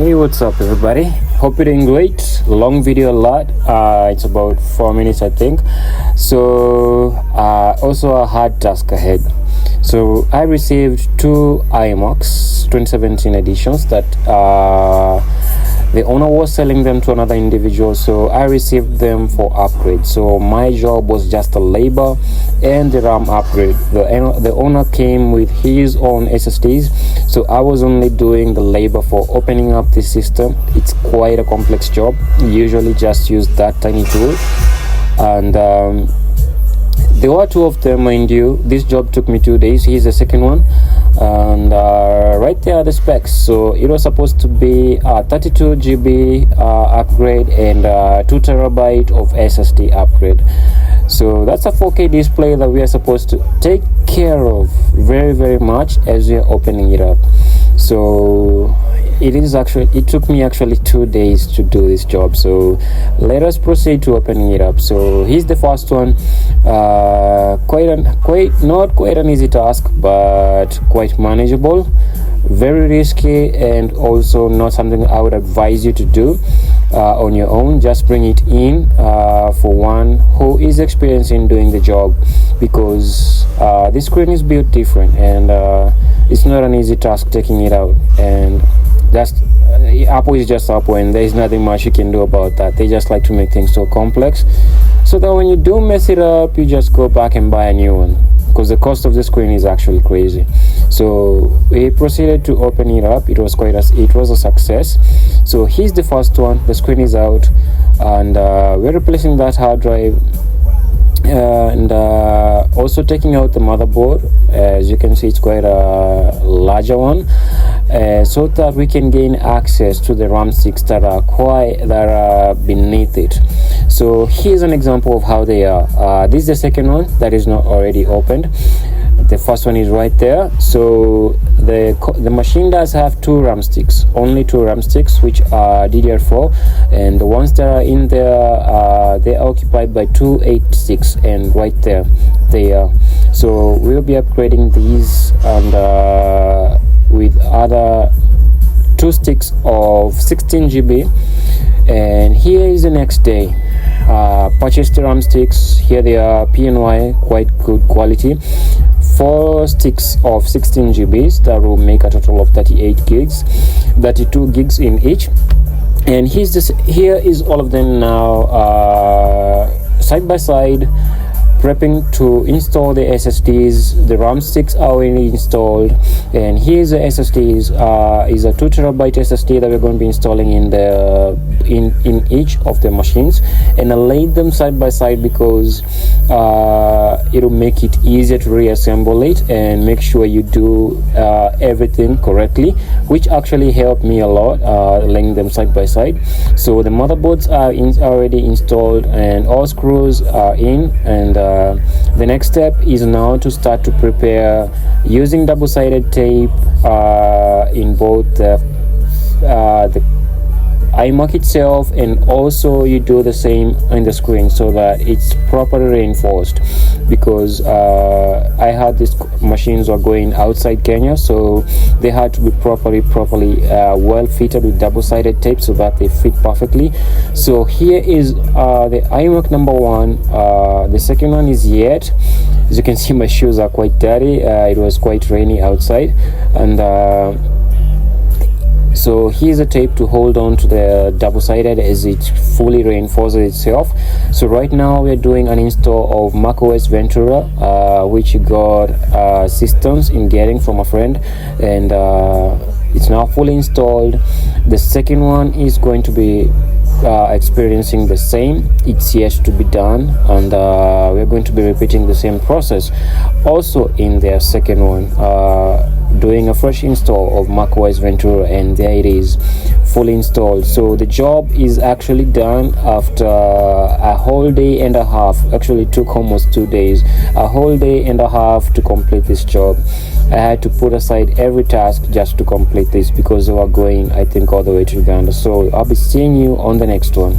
Hey, what's up everybody? Hope you're doing great. Long video, a lot. It's about 4 minutes, I think. So also a hard task ahead. So I received two iMacs 2017 editions that the owner was selling them to another individual, so I received them for upgrade. So my job was just a labor and the RAM upgrade. The owner came with his own SSDs, so I was only doing the labor for opening up the system. It's quite a complex job. Usually just use that tiny tool, and there were two of them, mind you. This job took me 2 days. Here's the second one, and right there are the specs. So it was supposed to be a 32 GB upgrade and 2 TB of SSD upgrade. So that's a 4K display that we are supposed to take care of very much as we are opening it up. So it took me actually 2 days to do this job. So let us proceed to opening it up. So here's the first one. Not quite an easy task, but quite manageable. Very risky, and also not something I would advise you to do on your own. Just bring it in for one who is experienced in doing the job, because this screen is built different, and it's not an easy task taking it out. And that's Apple is just Apple, and there's nothing much you can do about that. They just like to make things so complex, so that when you do mess it up, you just go back and buy a new one, because the cost of the screen is actually crazy. So we proceeded to open it up. It was a success. So here's the first one. The screen is out, and we're replacing that hard drive, and also taking out the motherboard. As you can see, it's quite a larger one, so that we can gain access to the RAM sticks that are beneath it. So here's an example of how they are. This is the second one that is not already opened. The first one is right there. So the machine does have two RAM sticks, only two RAM sticks, which are DDR4, and the ones that are in there, they are occupied by 286, and right there they are. So we'll be upgrading these, and with other two sticks of 16 GB. And here is the next day. Purchased the RAM sticks. Here they are, PNY, quite good quality. 4 sticks of 16 GBs that will make a total of 32 gigs in each. And here is all of them now, side by side, prepping to install the SSDs. The RAM sticks are already installed, and here's the SSDs. Is a 2 TB SSD that we're going to be installing in each of the machines, and I laid them side by side because it'll make it easier to reassemble it and make sure you do everything correctly, which actually helped me a lot, laying them side by side. So the motherboards are already installed, and all screws are in, and the next step is now to start to prepare using double-sided tape in both the iMac itself, and also you do the same on the screen so that it's properly reinforced, because I had these machines are going outside Kenya, so they had to be properly well fitted with double-sided tape so that they fit perfectly. So here is the iMac number one. The second one is yet. As you can see, my shoes are quite dirty. It was quite rainy outside, and so here's a tape to hold on to the double-sided as it fully reinforces itself. So right now we're doing an install of macOS Ventura, which got systems in getting from a friend, and it's now fully installed. The second one is going to be experiencing the same. It's yet to be done, and we're going to be repeating the same process also in their second one, doing a fresh install of macOS Ventura, and there it is, fully installed. So the job is actually done after a whole day and a half. Actually took almost 2 days, a whole day and a half to complete this job. I had to put aside every task just to complete this, because we were going, I think, all the way to Uganda. So I'll be seeing you on the next one.